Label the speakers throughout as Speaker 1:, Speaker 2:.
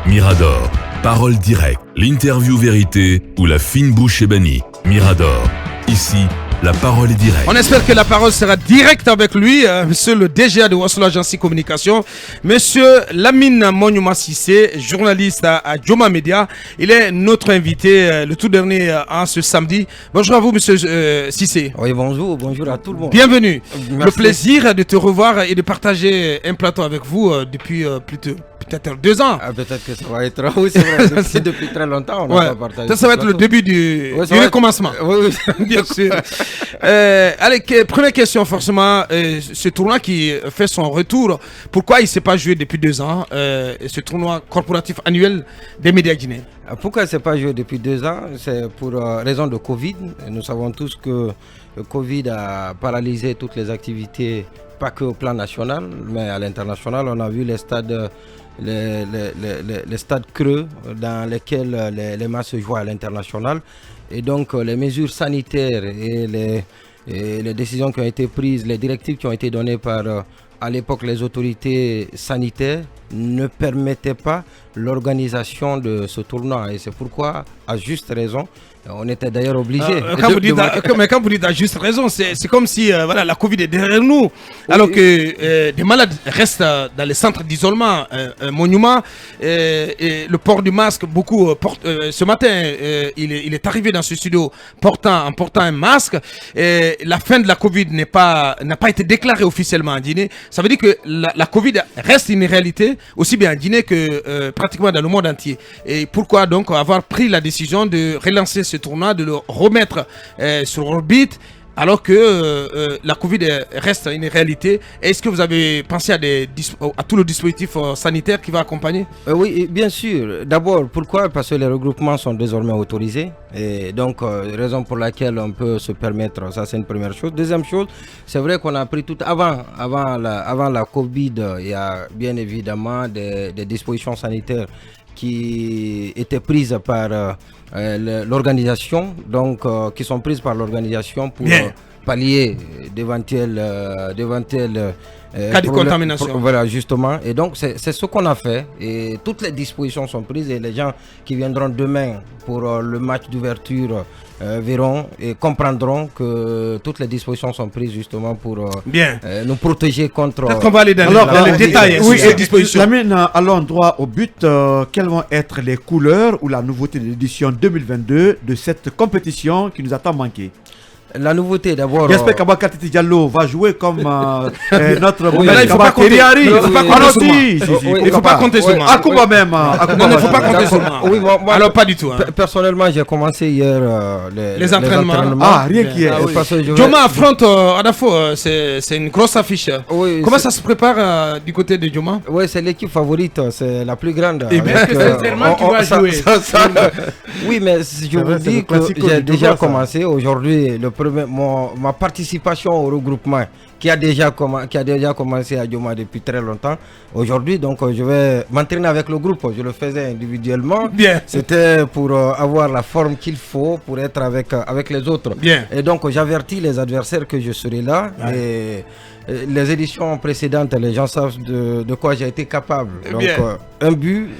Speaker 1: Mirador, parole directe, l'interview vérité ou la fine bouche ébanie. Mirador, ici, la parole est directe.
Speaker 2: On espère que la parole sera directe avec lui, monsieur le DGA de Wassoul Agency Communication, monsieur Lamine Monyouma Cissé, journaliste à Joma Media. Il est notre invité, le tout dernier en ce samedi. Bonjour à vous, monsieur Cissé.
Speaker 3: Oui, bonjour à tout le monde.
Speaker 2: Bienvenue.
Speaker 3: Merci.
Speaker 2: Le plaisir de te revoir et de partager un plateau avec vous depuis peut-être 2 ans.
Speaker 3: Peut-être que ça va être... Oui, c'est vrai, c'est depuis très longtemps, on n'a pas partagé.
Speaker 2: Ça va être le début du recommencement.
Speaker 3: Oui,
Speaker 2: bien sûr. Allez, première question forcément. Ce tournoi qui fait son retour, pourquoi il ne s'est pas joué depuis 2 ans, ce tournoi corporatif annuel des médias guinéens?
Speaker 3: Pourquoi il ne s'est pas joué depuis 2 ans? C'est pour raison de Covid. Nous savons tous que le Covid a paralysé toutes les activités, pas que au plan national, mais à l'international. On a vu les stades... Les stades creux dans lesquels les matchs se jouent à l'international, et donc les mesures sanitaires et les décisions qui ont été prises, les directives qui ont été données par à l'époque les autorités sanitaires ne permettaient pas l'organisation de ce tournoi, et c'est pourquoi à juste raison on était d'ailleurs obligé.
Speaker 2: Mais quand vous dites à juste raison, c'est comme si voilà, la Covid est derrière nous, alors que des malades restent dans les centres d'isolement. Monument, et le port du masque, beaucoup portent. Ce matin, il est arrivé dans ce studio en portant un masque. La fin de la Covid n'a pas été déclarée officiellement en Guinée. Ça veut dire que la Covid reste une réalité, aussi bien en Guinée que pratiquement dans le monde entier. Et pourquoi donc avoir pris la décision de relancer ce tournoi, de le remettre sur orbite, alors que la Covid reste une réalité? Est-ce que vous avez pensé à tout le dispositif sanitaire qui va accompagner?
Speaker 3: Oui, bien sûr. D'abord, pourquoi? Parce que les regroupements sont désormais autorisés. Et donc, raison pour laquelle on peut se permettre, ça c'est une première chose. Deuxième chose, c'est vrai qu'on a pris tout... Avant la Covid, il y a bien évidemment des dispositions sanitaires qui étaient prises par l'organisation, donc qui sont prises par l'organisation pour pallier d'éventuels
Speaker 2: cas de contamination.
Speaker 3: Voilà, justement. Et donc, c'est ce qu'on a fait. Et toutes les dispositions sont prises. Et les gens qui viendront demain pour le match d'ouverture verront et comprendront que toutes les dispositions sont prises justement pour nous protéger contre...
Speaker 2: Peut-être qu'on va aller dans les détails sur ces dispositions.
Speaker 4: Lamine, allons droit au but. Quelles vont être les couleurs ou la nouveauté de l'édition 2022 de cette compétition qui nous a tant manqué?
Speaker 3: La nouveauté d'abord.
Speaker 4: J'espère qu'Abakatiti Diallo va jouer comme notre.
Speaker 2: Mais là, il ne faut pas compter. Il ne faut pas compter sur moi.
Speaker 4: Akuba même.
Speaker 2: Non, il ne faut pas compter sur moi.
Speaker 3: Oui, moi,
Speaker 2: alors pas du tout.
Speaker 3: Personnellement, j'ai commencé hier
Speaker 2: les entraînements.
Speaker 4: Ah, rien qu'hier.
Speaker 2: Joma affronte Adafo, c'est une grosse affiche. Comment ça se prépare du côté de Joma?
Speaker 3: Oui, c'est l'équipe favorite, c'est la plus grande.
Speaker 2: Et bien que sincèrement, qui va jouer.
Speaker 3: Oui, mais je vous dis que j'ai déjà commencé aujourd'hui. Ma participation au regroupement qui a déjà commencé à Joma depuis très longtemps. Aujourd'hui, donc je vais m'entraîner avec le groupe. Je le faisais individuellement.
Speaker 2: Bien.
Speaker 3: C'était pour avoir la forme qu'il faut pour être avec les autres.
Speaker 2: Bien.
Speaker 3: Et donc j'avertis les adversaires que je serai là. Et les éditions précédentes, les gens savent de quoi j'ai été capable. Donc un but,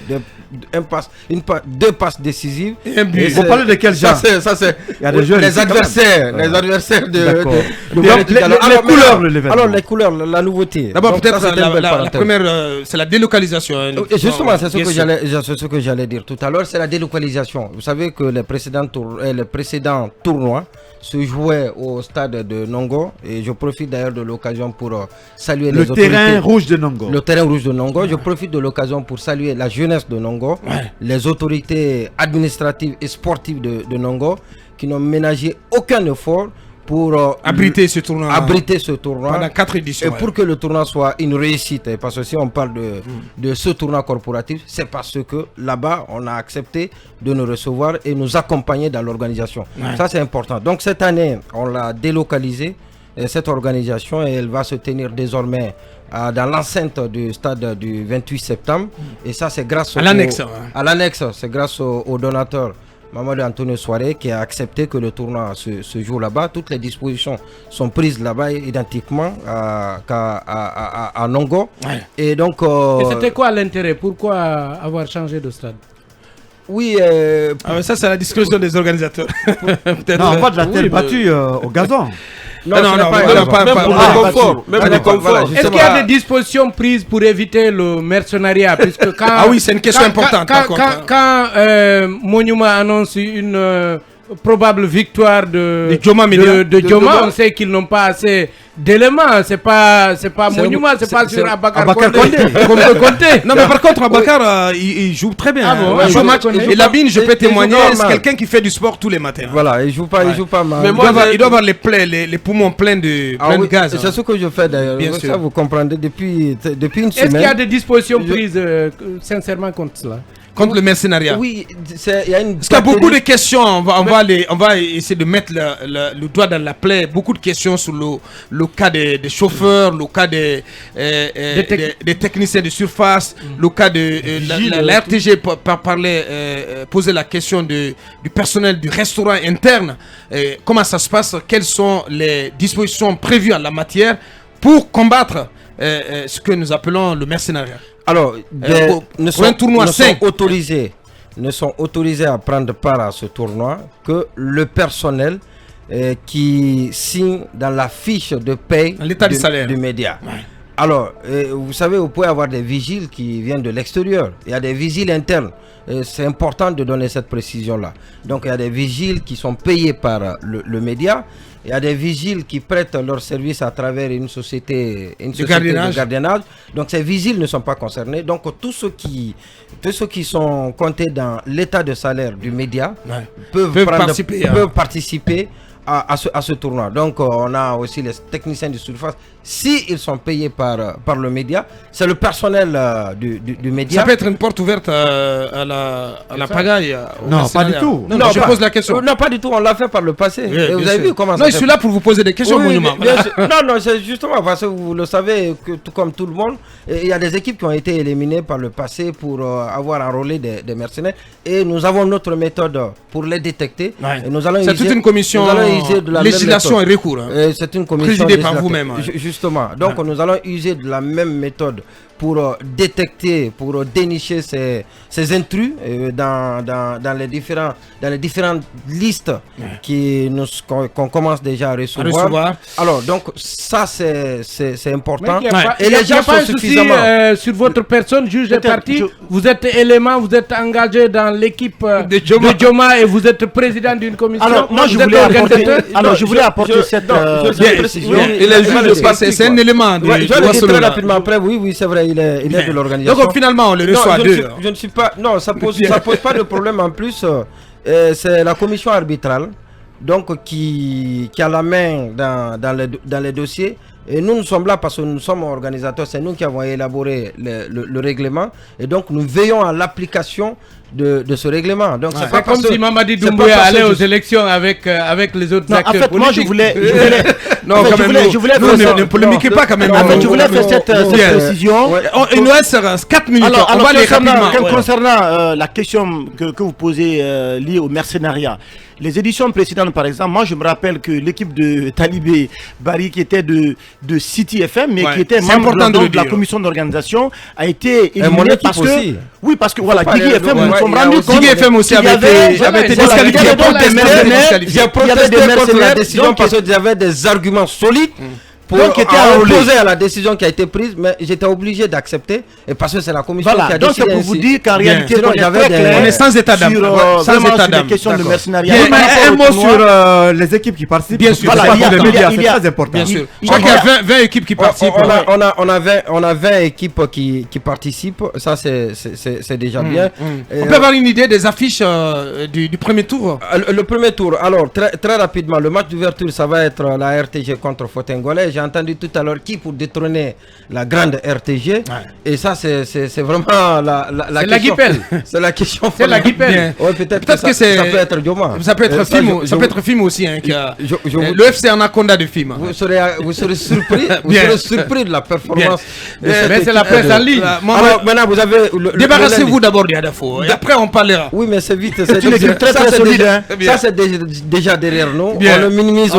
Speaker 3: deux passes décisives.
Speaker 2: Un but.
Speaker 4: Vous parlez de quel genre?
Speaker 3: Ça c'est les adversaires de
Speaker 4: les couleurs de l'événement.
Speaker 3: Alors les couleurs, la nouveauté.
Speaker 2: D'abord peut-être la première, c'est la délocalisation.
Speaker 3: Justement, c'est ce que j'allais dire tout à l'heure, c'est la délocalisation. Vous savez que les précédents tournois se jouaient au stade de Nongo, et je profite d'ailleurs de l'occasion pour saluer les autorités.
Speaker 4: Le terrain rouge de Nongo.
Speaker 3: Le terrain rouge de Nongo. Je profite de l'occasion pour saluer la jeunesse de Nongo, les autorités administratives et sportives de Nongo, qui n'ont ménagé aucun effort pour
Speaker 2: abriter ce tournoi
Speaker 3: pendant
Speaker 2: 4 éditions.
Speaker 3: Et pour que le tournoi soit une réussite, parce que si on parle de ce tournoi corporatif, c'est parce que là-bas, on a accepté de nous recevoir et nous accompagner dans l'organisation. Ça, c'est important. Donc cette année, on l'a délocalisé, cette organisation, et elle va se tenir désormais dans l'enceinte du stade du 28 septembre. Et ça, c'est grâce
Speaker 2: à l'annexe.
Speaker 3: À l'annexe, c'est grâce aux donateurs Mamadou Antonio Soare, qui a accepté que le tournoi se joue là-bas. Toutes les dispositions sont prises là-bas identiquement à Nongo.
Speaker 2: Ouais.
Speaker 3: Et donc.
Speaker 5: Et c'était quoi l'intérêt? Pourquoi avoir changé de stade?
Speaker 3: Oui.
Speaker 2: Ça, c'est la discussion des organisateurs.
Speaker 4: Non, pas de la terre battue au gazon.
Speaker 3: Non, pas
Speaker 5: Même confort. Est-ce qu'il y a des dispositions prises pour éviter le mercenariat? Puisque quand,
Speaker 2: ah oui, c'est une question importante.
Speaker 5: Quand Monument annonce une probable victoire de Joma, on sait qu'ils n'ont pas assez d'éléments. C'est pas Monument, c'est pas sur Abakar Condé qu'on peut compter.
Speaker 2: Non, mais par contre, Abakar, il joue très bien. Il joue match. Et Labine, je peux témoigner, c'est quelqu'un qui fait du sport tous les matins.
Speaker 3: Voilà, il joue pas mal.
Speaker 2: Mais il doit avoir les poumons pleins de gaz.
Speaker 3: C'est ce que je fais d'ailleurs. Ça, vous comprendrez depuis une semaine.
Speaker 5: Est-ce qu'il y a des dispositions prises sincèrement contre cela?
Speaker 2: Contre le mercenariat.
Speaker 3: Oui, il y a une.
Speaker 2: Parce qu'il y a beaucoup de questions. On va essayer de mettre le doigt dans la plaie. Beaucoup de questions sur le cas des chauffeurs, le cas des techniciens de surface, le cas de la RTG poser la question du personnel du restaurant interne. Comment ça se passe? Quelles sont les dispositions prévues en la matière pour combattre ce que nous appelons le mercenariat?
Speaker 3: Alors, ne sont autorisés à prendre part à ce tournoi que le personnel qui signe dans la fiche de paye du média. Ouais. Alors, vous savez, vous pouvez avoir des vigiles qui viennent de l'extérieur. Il y a des vigiles internes. C'est important de donner cette précision-là. Donc, il y a des vigiles qui sont payés par le média. Il y a des vigiles qui prêtent leur service à travers une société de gardiennage. Donc ces vigiles ne sont pas concernés. Donc tous ceux qui sont comptés dans l'état de salaire du média peuvent participer à ce tournoi. Donc on a aussi les techniciens de surface. S'ils sont payés par le média, c'est le personnel du média.
Speaker 2: Ça peut être une porte ouverte à la pagaille.
Speaker 4: Non, pas du tout.
Speaker 2: Non, je pose la question.
Speaker 3: Non, pas du tout. On l'a fait par le passé.
Speaker 2: Oui,
Speaker 3: et vous avez vu comment
Speaker 2: ça. Non, je suis là pour vous poser des questions, Monument.
Speaker 3: Non, c'est justement parce que vous le savez, que tout comme tout le monde, il y a des équipes qui ont été éliminées par le passé pour avoir enrôlé des mercenaires. Et nous avons notre méthode pour les détecter.
Speaker 2: Ouais. C'est toute une commission législation et recours.
Speaker 3: C'est une commission
Speaker 2: présidée par vous-même.
Speaker 3: Justement. Donc nous allons user de la même méthode pour détecter, pour dénicher ces intrus dans les différentes listes qu'on commence déjà à recevoir. Alors donc ça c'est important.
Speaker 5: Et les gens sont suffisamment sur votre personne, juge des partis. Vous êtes élément, vous êtes engagé dans l'équipe de Joma et vous êtes président d'une commission.
Speaker 6: Alors moi je voulais apporter cette précision.
Speaker 2: Et les juges, c'est un élément.
Speaker 3: Je vais le dire très rapidement après. Oui, c'est vrai. Il est de l'organisation.
Speaker 2: Donc finalement on le reçoit deux.
Speaker 3: Je ne suis pas. Non, ça pose pas de problème en plus. C'est la commission arbitrale, donc qui a la main dans les dossiers. Et nous sommes là parce que nous sommes organisateurs. C'est nous qui avons élaboré le règlement. Et donc nous veillons à l'application de ce règlement. Donc c'est pas
Speaker 5: comme si Mamadi Doumbouya allait aux élections avec les autres acteurs.
Speaker 6: En fait, moi je voulais
Speaker 2: ne polémiquez pas quand même.
Speaker 6: Je voulais faire cette précision.
Speaker 2: Il nous reste 4 minutes. On va aller rapidement.
Speaker 6: Concernant la question que vous posez liée au mercenariat, les éditions précédentes par exemple, moi je me rappelle que l'équipe de Talibé Bari qui était de City FM mais qui était membre de la commission d'organisation a été éliminée parce que parce que voilà, Guigui FM, nous nous sommes rendus compte
Speaker 2: Guigui FM aussi avait été disqualifié.
Speaker 3: J'ai protesté contre la décision parce qu'il y avait des arguments solides pour opposer à la décision qui a été prise, mais j'étais obligé d'accepter et parce que c'est la commission qui a décidé.
Speaker 6: Donc c'est pour vous dire qu'en réalité
Speaker 2: on est sans état d'âme.
Speaker 6: Sur des questions de mercenariat.
Speaker 4: Un mot sur les équipes qui participent.
Speaker 2: Bien sûr,
Speaker 4: c'est très important.
Speaker 2: Bien sûr. Je crois qu'il y a 20 équipes qui participent.
Speaker 3: On a 20 équipes qui participent, ça c'est déjà bien.
Speaker 2: On peut avoir une idée des affiches du premier tour.
Speaker 3: Le premier tour, alors très rapidement, le match d'ouverture ça va être la RTG contre Fotengolais. j'ai entendu tout à l'heure qui pour détrôner la grande RTG. Et ça, c'est vraiment la question. C'est la question.
Speaker 5: C'est la guipelle.
Speaker 3: Ouais, peut-être que ça peut être Dioma.
Speaker 2: Ça peut être film, ça peut être film aussi. Hein, le FC Anaconda de film.
Speaker 3: Vous serez surpris. Vous serez surpris de la performance.
Speaker 5: Mais c'est la presse en ligne.
Speaker 3: Alors maintenant, vous avez.
Speaker 2: Débarrassez-vous d'abord du Adafo. Et après, on parlera.
Speaker 3: Oui, mais c'est vite.
Speaker 6: C'est une équipe très solide.
Speaker 3: Ça, c'est déjà derrière nous. On ne minimise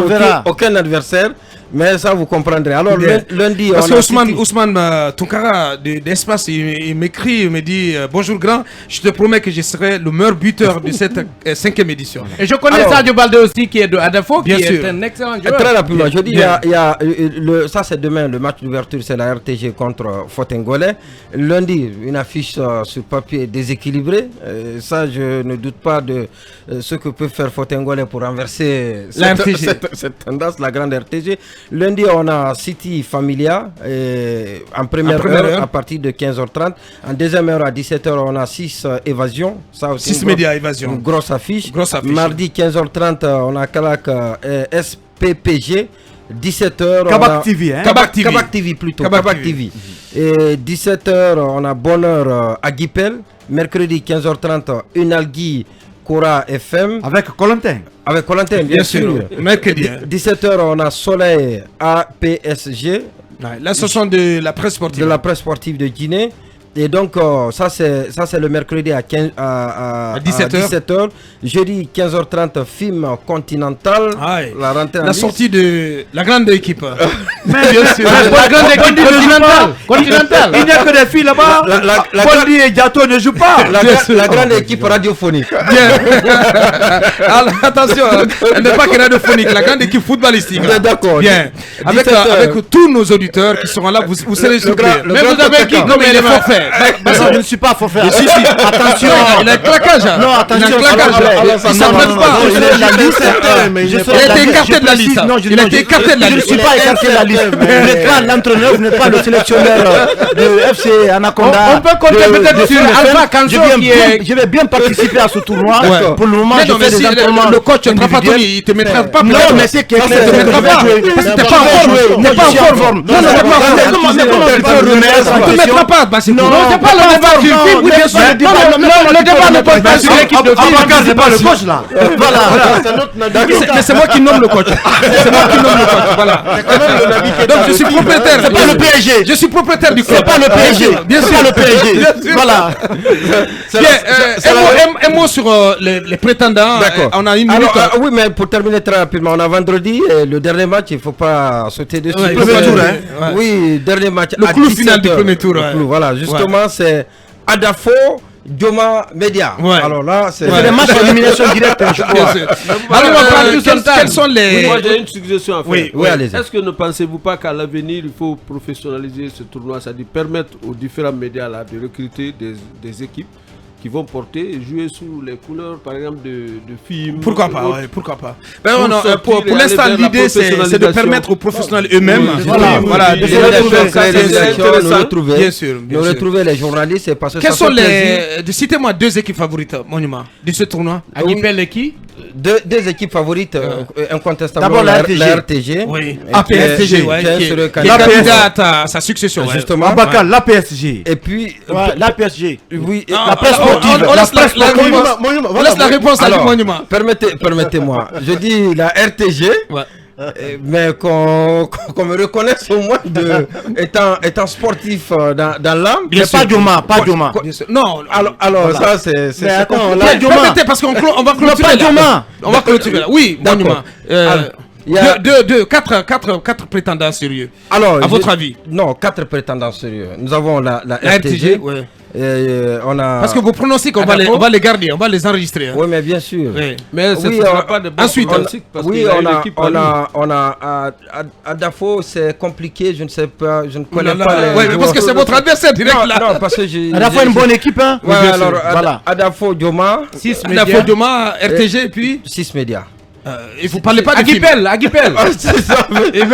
Speaker 3: aucun adversaire. Mais ça, vous comprendrez. Alors, lundi...
Speaker 2: Parce que Ousmane Tounkara d'Espace, il m'écrit, il me dit bonjour grand, je te promets que je serai le meilleur buteur de cette 5e édition.
Speaker 5: Et je connais Sadio Baldé aussi, qui est de Adafo, qui est un excellent joueur.
Speaker 3: Très rapidement, je dis, ça c'est demain, le match d'ouverture, c'est la RTG contre Fotengolais. Lundi, une affiche sur papier déséquilibrée. Ça, je ne doute pas de ce que peut faire Fotengolais pour renverser cette tendance, la grande RTG. Lundi, on a City Familia en première heure à partir de 15h30. En deuxième heure à 17h, on a 6 Évasion.
Speaker 2: 6 médias Évasion.
Speaker 3: Une grosse affiche. Mardi 15h30, on a Kalak SPPG. 17h.
Speaker 4: Kabak TV, hein?
Speaker 3: Kabak TV plutôt. Kabak TV. Et 17h, on a Bonheur à Guipel. Mercredi 15h30, Unalgui Cora FM.
Speaker 4: Avec Colantin.
Speaker 3: Avec Colantin, bien sûr.
Speaker 2: Mercredi.
Speaker 3: 17h, on a Soleil à PSG.
Speaker 2: L'association de la presse sportive.
Speaker 3: De la presse sportive de Guinée. Et donc, ça c'est le mercredi à 17h. Jeudi 15h30, film Continental.
Speaker 2: La sortie de la grande équipe.
Speaker 5: Mais bien sûr. La grande équipe Continental.
Speaker 4: Il n'y a que des filles là-bas. Bondi et Diato ne jouent pas.
Speaker 3: La grande équipe radiophonique.
Speaker 2: Alors, attention, elle n'est pas que radiophonique, la grande équipe footballistique.
Speaker 3: D'accord.
Speaker 2: Bien. Avec tous nos auditeurs qui seront là, vous serez surpris.
Speaker 5: Mais vous avez qui comme il est forfait?
Speaker 6: Je ne suis pas forfait.
Speaker 2: Attention, il a un claquage.
Speaker 6: Non, attention.
Speaker 2: Il s'entraîne pas. Il a été écarté de la liste. Il a été écarté de la liste.
Speaker 6: Je ne suis pas écarté de la liste. Vous n'êtes pas l'entraîneur, vous n'êtes pas le sélectionneur de FC Anaconda.
Speaker 5: On peut compter peut-être sur Alpha Kanjo qui est...
Speaker 6: Je vais bien participer à ce tournoi. Pour le moment, je fais des entraînements.
Speaker 2: Le coach Trapattoni, il ne te mettra pas.
Speaker 6: Non, mais c'est qu'il ne
Speaker 2: te mettra pas. Parce que tu n'es pas en forme. Non, tu n'es pas en forme.
Speaker 6: Comment tu peux remettre
Speaker 2: on ne te mettra pas.
Speaker 5: Non, c'est pas le débat du film. Oui, bien sûr. Le débat ne peut pas sur l'équipe de film.
Speaker 4: C'est pas le coach là.
Speaker 6: Voilà.
Speaker 2: Mais c'est moi qui nomme le coach. C'est moi qui nomme le coach. Voilà. Donc je suis propriétaire.
Speaker 6: C'est pas le PSG.
Speaker 2: Je suis propriétaire du club.
Speaker 6: C'est pas le PSG.
Speaker 2: Bien sûr.
Speaker 6: C'est pas le PSG. Voilà.
Speaker 2: Un mot sur les prétendants.
Speaker 3: D'accord.
Speaker 2: On a une minute.
Speaker 3: Oui, mais pour terminer très rapidement, on a vendredi le dernier match. Il ne faut pas sauter dessus. Oui, dernier match.
Speaker 2: Le clou final du premier tour.
Speaker 3: Voilà, justement, c'est Adafo, Dioma, Média. Alors là, c'est
Speaker 6: des matchs d'élimination directe.
Speaker 2: Alors, on va prendre quels sont les...
Speaker 7: Moi, j'ai une suggestion à faire.
Speaker 3: Oui, allez-y.
Speaker 7: Est-ce que ne pensez-vous pas qu'à l'avenir, il faut professionnaliser ce tournoi, c'est-à-dire permettre aux différents médias là, de recruter des équipes qui vont porter et jouer sous les couleurs, par exemple, de films.
Speaker 2: Pourquoi pas, pourquoi pas. Pour l'instant, l'idée, c'est de permettre aux professionnels eux-mêmes
Speaker 3: de retrouver les journalistes. Parce que
Speaker 2: quels sont les... Citez-moi 2 équipes favorites, Monument, de ce tournoi.
Speaker 5: Aguipel et qui?
Speaker 3: 2 équipes favorites, incontestablement la RTG.
Speaker 2: Oui, APSG, qui est candidate à sa succession.
Speaker 3: Justement.
Speaker 4: Abacal, la PSG.
Speaker 3: Et puis...
Speaker 6: La PSG.
Speaker 3: Oui,
Speaker 6: la presse sportive.
Speaker 2: On laisse la réponse à Monument.
Speaker 3: Permettez-moi. Je dis la RTG. Mais qu'on me reconnaisse au moins étant sportif dans l'âme.
Speaker 6: Mais pas Dioma.
Speaker 2: Non,
Speaker 3: alors ça c'est
Speaker 2: pas Dioma. Parce qu'on va clôturer là. On va clôturer là. Oui, Monument. Il y a 4 prétendants sérieux.
Speaker 3: Alors,
Speaker 2: à votre avis?
Speaker 3: Non, 4 prétendants sérieux. Nous avons la RTG. On a...
Speaker 2: Parce que vous prononcez qu'on va les garder, on va les enregistrer.
Speaker 3: Oui, mais bien sûr.
Speaker 2: Oui.
Speaker 7: Mais ça ne sera pas de bon pronostic parce qu'il y a une équipe
Speaker 3: on a Adafo, c'est compliqué, je ne sais pas, je ne connais pas les...
Speaker 2: Oui, parce que c'est votre adversaire direct là.
Speaker 3: Non, parce que j'ai...
Speaker 6: Adafo est une bonne équipe, hein.
Speaker 3: Oui, alors, voilà. Adafo, Dioma.
Speaker 2: 6 Adafo, Dioma, RTG, et puis
Speaker 3: 6 médias.
Speaker 2: Et vous parlez pas de
Speaker 5: Aguipel.
Speaker 3: C'est ça.
Speaker 4: Elle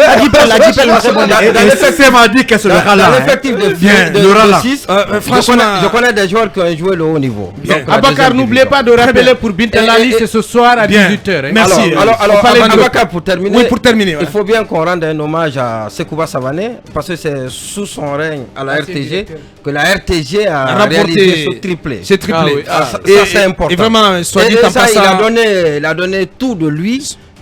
Speaker 4: m'a dit qu'elle sera là.
Speaker 3: Dans l'effectif de 6, je connais des joueurs qui ont joué le haut niveau.
Speaker 5: Abakar, n'oubliez pas de rappeler pour Bintelali, c'est ce soir à 18h.
Speaker 2: Merci.
Speaker 3: Alors Abakar, pour terminer,
Speaker 2: oui, pour terminer,
Speaker 3: il faut bien qu'on rende un hommage à Sekouba Savané, parce que c'est sous son règne à la RTG que la RTG a réalisé ce triplé.
Speaker 2: C'est triplé.
Speaker 3: Ça, c'est important.
Speaker 2: Et vraiment, soit dit en passant,
Speaker 3: il a donné tout de lui.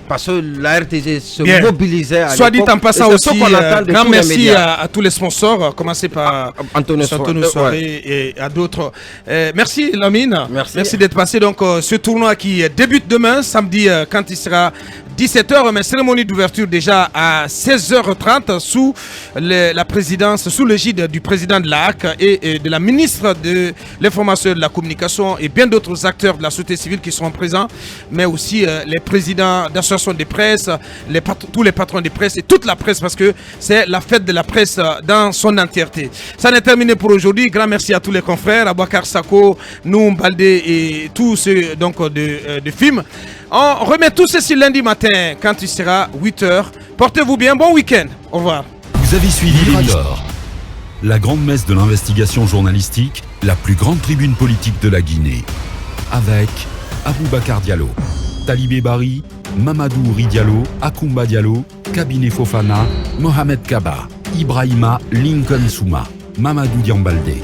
Speaker 3: Parce que la RTG se mobilisait à
Speaker 2: soit dit en passant aussi, grand merci
Speaker 3: à
Speaker 2: tous les sponsors, à commencer par Antonio Soiré et à d'autres. Merci Lamine, merci d'être passé. Donc ce tournoi qui débute demain, samedi, quand il sera 17h, mais cérémonie d'ouverture déjà à 16h30 sous la présidence, sous l'égide du président de l'AC et de la ministre de l'information et de la communication et bien d'autres acteurs de la société civile qui seront présents, mais aussi les présidents d'associations de presse, tous les patrons de presse et toute la presse, parce que c'est la fête de la presse dans son entièreté. Ça n'est terminé pour aujourd'hui. Grand merci à tous les confrères, Abouakar Sako, Noum Baldé et tous ceux donc, de films. On remet tout ceci lundi matin quand il sera 8h. Portez-vous bien, bon week-end. Au revoir.
Speaker 1: Vous avez suivi Mirador, la grande messe de l'investigation journalistique, la plus grande tribune politique de la Guinée. Avec Aboubacar Diallo, Talibé Bari, Mamadou Ouri Diallo, Akoumba Diallo, Kabinet Fofana, Mohamed Kaba, Ibrahima Lincoln Souma, Mamadou Diambaldé.